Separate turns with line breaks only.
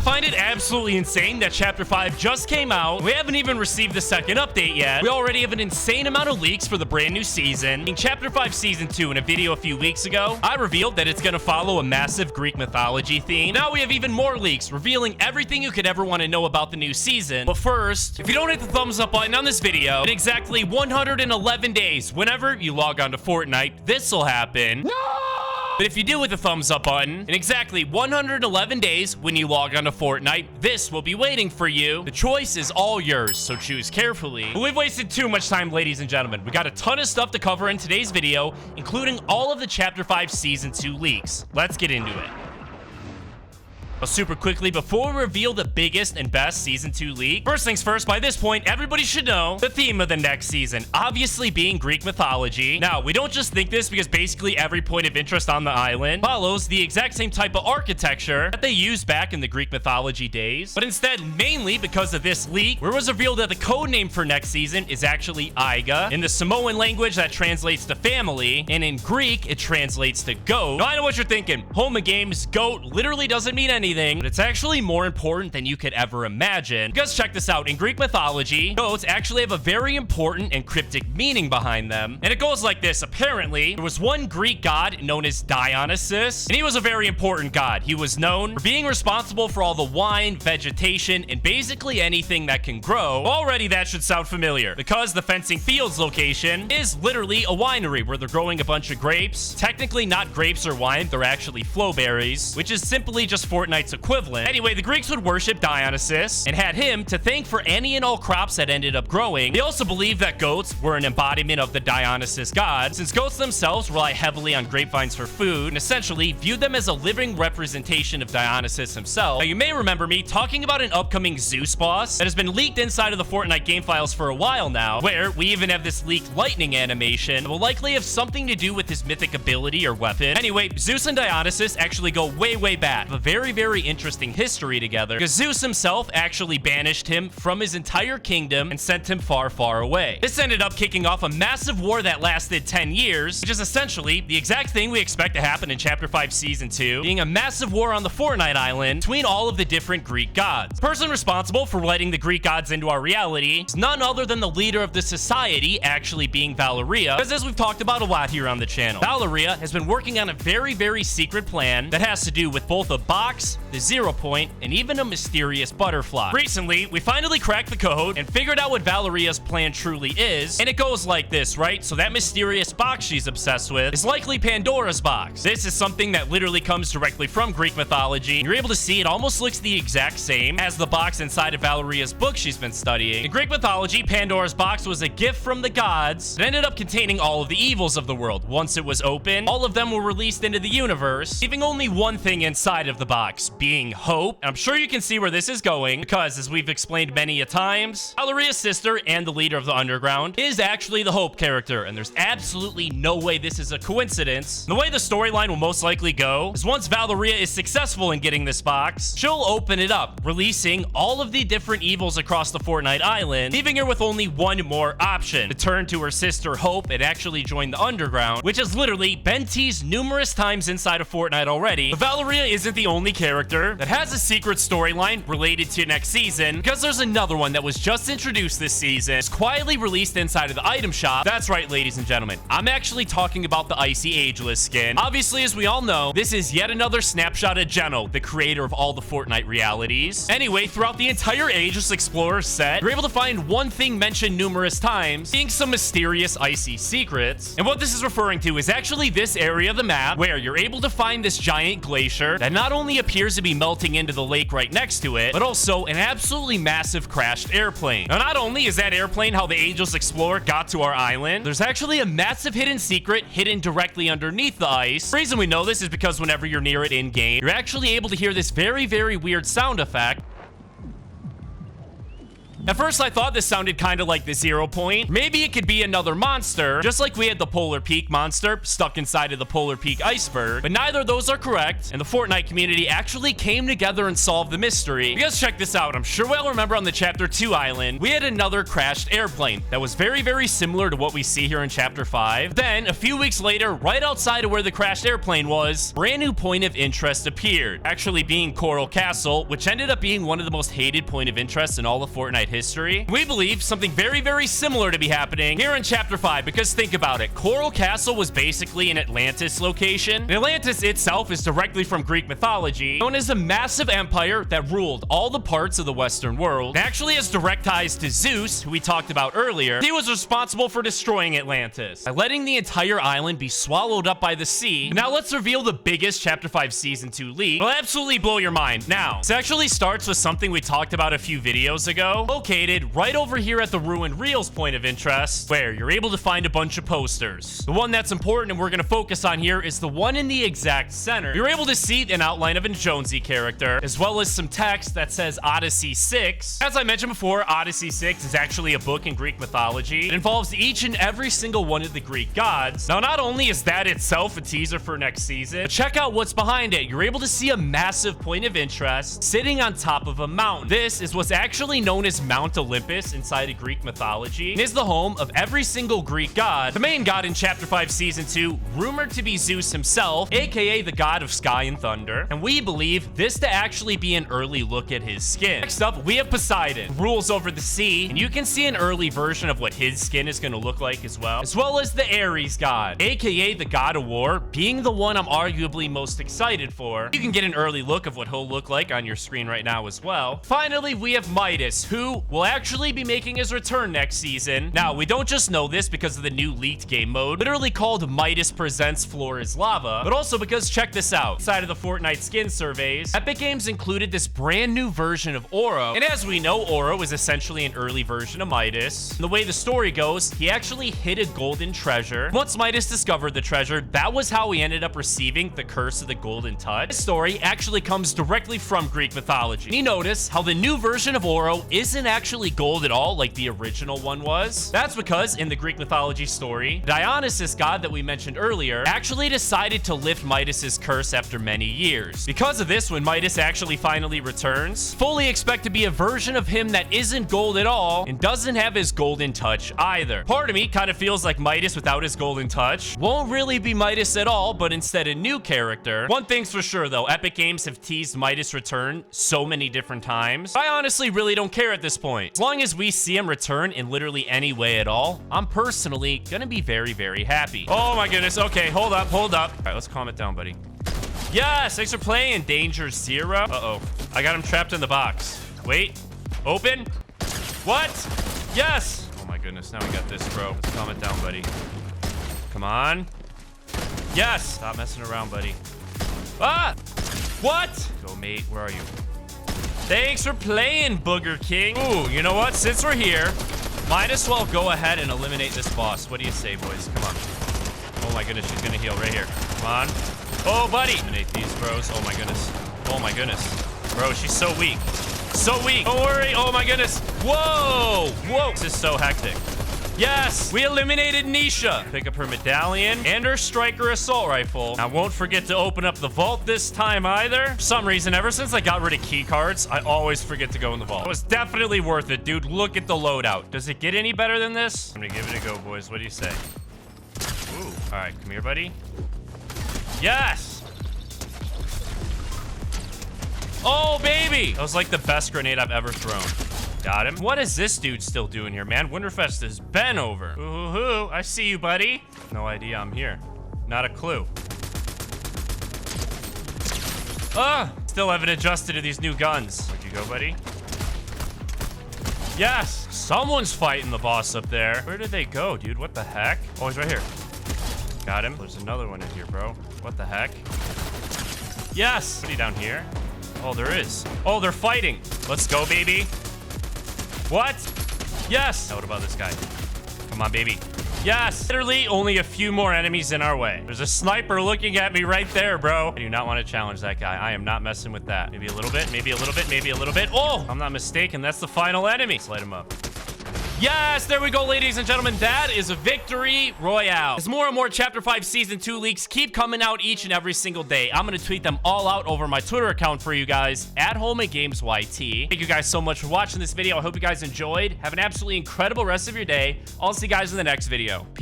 find it absolutely insane that Chapter 5 just came out. We haven't even received the second update yet. We already have an insane amount of leaks for the brand new season. In Chapter 5 Season 2, in a video a few weeks ago, I revealed that it's going to follow a massive Greek mythology theme. Now we have even more leaks, revealing everything you could ever want to know about the new season. But first, if you don't hit the thumbs up button on this video, in exactly 111 days, whenever you log on to Fortnite, this will happen. No! But if you do hit the thumbs up button, in exactly 111 days, when you log on to Fortnite, this will be waiting for you. The choice is all yours, so choose carefully. But we've wasted too much time, ladies and gentlemen. We got a ton of stuff to cover in today's video, including all of the Chapter 5 Season 2 leaks. Let's get into it. But super quickly, before we reveal the biggest and best Season 2 leak, first things first, by this point, everybody should know the theme of the next season, obviously being Greek mythology. Now, we don't just think this because basically every point of interest on the island follows the exact same type of architecture that they used back in the Greek mythology days, but instead, mainly because of this leak, where it was revealed that the code name for next season is actually Aiga. In the Samoan language, that translates to family, and in Greek, it translates to goat. Now, I know what you're thinking. Home of games, goat literally doesn't mean anything. But it's actually more important than you could ever imagine. Because check this out, in Greek mythology, goats actually have a very important and cryptic meaning behind them. And it goes like this. Apparently, there was one Greek god known as Dionysus, and he was a very important god. He was known for being responsible for all the wine, vegetation, and basically anything that can grow. Already that should sound familiar, because the Fencing Fields location is literally a winery where they're growing a bunch of grapes. Technically not grapes or wine, they're actually flowberries, which is simply just Fortnite's equivalent. Anyway, the Greeks would worship Dionysus and had him to thank for any and all crops that ended up growing. They also believed that goats were an embodiment of the Dionysus god, since goats themselves rely heavily on grapevines for food and essentially viewed them as a living representation of Dionysus himself. Now, you may remember me talking about an upcoming Zeus boss that has been leaked inside of the Fortnite game files for a while now, where we even have this leaked lightning animation that will likely have something to do with his mythic ability or weapon. Anyway, Zeus and Dionysus actually go way back. A very interesting history together, because Zeus himself actually banished him from his entire kingdom and sent him far away. This ended up kicking off a massive war that lasted 10 years, which is essentially the exact thing we expect to happen in Chapter 5 Season 2, being a massive war on the Fortnite island between all of the different Greek gods. The person responsible for letting the Greek gods into our reality is none other than the leader of the society, actually being Valeria, because as we've talked about a lot here on the channel, Valeria has been working on a very secret plan that has to do with both a box, the 0 point, and even a mysterious butterfly. Recently, we finally cracked the code and figured out what Valeria's plan truly is, and it goes like this, right? So that mysterious box she's obsessed with is likely Pandora's box. This is something that literally comes directly from Greek mythology. You're able to see it almost looks the exact same as the box inside of Valeria's book she's been studying. In Greek mythology, Pandora's box was a gift from the gods that ended up containing all of the evils of the world. Once it was open, all of them were released into the universe, leaving only one thing inside of the box, being hope. And I'm sure you can see where this is going, because as we've explained many a times, Valeria's sister and the leader of the underground is actually the Hope character, and there's absolutely no way this is a coincidence. The way the storyline will most likely go is once Valeria is successful in getting this box, she'll open it up, releasing all of the different evils across the Fortnite island, leaving her with only one more option: to turn to her sister Hope and actually join the underground, which has literally been teased numerous times inside of Fortnite already. But Valeria isn't the only character that has a secret storyline related to next season, because there's another one that was just introduced this season. It's quietly released inside of the item shop. That's right, ladies and gentlemen, I'm actually talking about the Icy Ageless skin. Obviously, as we all know, this is yet another snapshot of Geno, the creator of all the Fortnite realities. Anyway, throughout the entire Ageless Explorer set, you're able to find one thing mentioned numerous times, being some mysterious icy secrets. And what this is referring to is actually this area of the map where you're able to find this giant glacier that not only appears to be melting into the lake right next to it, but also an absolutely massive crashed airplane. Now, not only is that airplane how the Ageless Explorer got to our island, there's actually a massive hidden secret hidden directly underneath the ice. The reason we know this is because whenever you're near it in game, you're actually able to hear this very weird sound effect At first, I thought this sounded kind of like the 0 Point. Maybe it could be another monster, just like we had the Polar Peak monster stuck inside of the Polar Peak iceberg. But neither of those are correct, and the Fortnite community actually came together and solved the mystery. Because check this out, I'm sure we all remember on the Chapter 2 island, we had another crashed airplane that was very, very similar to what we see here in Chapter 5. Then, a few weeks later, right outside of where the crashed airplane was, brand new point of interest appeared, actually being Coral Castle, which ended up being one of the most hated point of interest in all of Fortnite history. We believe something very, very similar to be happening here in Chapter 5, because think about it. Coral Castle was basically an Atlantis location. And Atlantis itself is directly from Greek mythology, known as a massive empire that ruled all the parts of the Western world. It actually has direct ties to Zeus, who we talked about earlier. He was responsible for destroying Atlantis by letting the entire island be swallowed up by the sea. Now let's reveal the biggest Chapter 5 Season 2 leak. It'll absolutely blow your mind. Now, this actually starts with something we talked about a few videos ago, located right over here at the Ruined Reels point of interest, where you're able to find a bunch of posters. The one that's important and we're going to focus on here is the one in the exact center. You're able to see an outline of a Jonesy character, as well as some text that says Odyssey 6. As I mentioned before, Odyssey 6 is actually a book in Greek mythology. It involves each and every single one of the Greek gods. Now, not only is that itself a teaser for next season, but check out what's behind it. You're able to see a massive point of interest sitting on top of a mountain. This is what's actually known as Mount Olympus inside of Greek mythology, and is the home of every single Greek god. The main god in Chapter 5 Season 2, rumored to be Zeus himself, aka the god of sky and thunder, and we believe this to actually be an early look at his skin. Next up, we have Poseidon, who rules over the sea, and you can see an early version of what his skin is going to look like as well as the Ares god, aka the god of war, being the one I'm arguably most excited for. You can get an early look of what he'll look like on your screen right now as well. Finally, we have Midas, who will actually be making his return next season. Now, we don't just know this because of the new leaked game mode, literally called Midas Presents Floor is Lava, but also because, check this out, inside of the Fortnite skin surveys, Epic Games included this brand new version of Oro, and as we know, Oro is essentially an early version of Midas. And the way the story goes, he actually hid a golden treasure. Once Midas discovered the treasure, that was how he ended up receiving the curse of the golden touch. This story actually comes directly from Greek mythology. And you notice how the new version of Oro isn't actually gold at all like the original one was. That's because in the Greek mythology story, Dionysus god that we mentioned earlier actually decided to lift Midas's curse after many years. Because of this, when Midas actually finally returns, fully expect to be a version of him that isn't gold at all and doesn't have his golden touch either. Part of me kind of feels like Midas without his golden touch won't really be Midas at all, but instead a new character. One thing's for sure though, Epic Games have teased Midas' return so many different times. I honestly really don't care at this point. As long as we see him return in literally any way at all, I'm personally gonna be very, very happy. Oh my goodness, okay, hold up. All right, let's calm it down, buddy. Yes, thanks for playing, Danger Zero. Uh-oh, I got him trapped in the box. Wait, open? What? Yes! Oh my goodness, now we got this, bro. Let's calm it down, buddy. Come on. Yes! Stop messing around, buddy. Ah! What? Go, mate, where are you? Thanks for playing, Booger King. Ooh, you know what? Since we're here, might as well go ahead and eliminate this boss. What do you say, boys? Come on. Oh my goodness, she's gonna heal right here. Come on. Oh, buddy. Eliminate these, bros. Oh my goodness. Oh my goodness. Bro, she's so weak. So weak. Don't worry. Oh my goodness. Whoa. Whoa. This is so hectic. Yes, we eliminated Nisha. Pick up her medallion and her striker assault rifle. Now, won't forget to open up the vault this time either. For some reason, ever since I got rid of key cards, I always forget to go in the vault. It was definitely worth it, dude. Look at the loadout. Does it get any better than this? I'm gonna give it a go, boys. What do you say? Ooh. All right, come here, buddy. Yes. Oh, baby. That was like the best grenade I've ever thrown. Got him. What is this dude still doing here, man? Winterfest has been over. Ooh, I see you, buddy. No idea I'm here. Not a clue. Still haven't adjusted to these new guns. Where'd you go, buddy? Yes. Someone's fighting the boss up there. Where did they go, dude? What the heck? Oh, he's right here. Got him. There's another one in here, bro. What the heck? Yes. What are you down here? Oh, there is. Oh, they're fighting. Let's go, baby. What? Yes. Now what about this guy? Come on, baby. Yes. Literally only a few more enemies in our way. There's a sniper looking at me right there, bro. I do not want to challenge that guy. I am not messing with that. Maybe a little bit, maybe a little bit, maybe a little bit. Oh, I'm not mistaken. That's the final enemy. Let's light him up. Yes, there we go, ladies and gentlemen. That is a victory royale. As more and more Chapter 5 Season 2 leaks keep coming out each and every single day, I'm going to tweet them all out over my Twitter account for you guys, @HomeMadeGamesYT. Thank you guys so much for watching this video. I hope you guys enjoyed. Have an absolutely incredible rest of your day. I'll see you guys in the next video. Peace.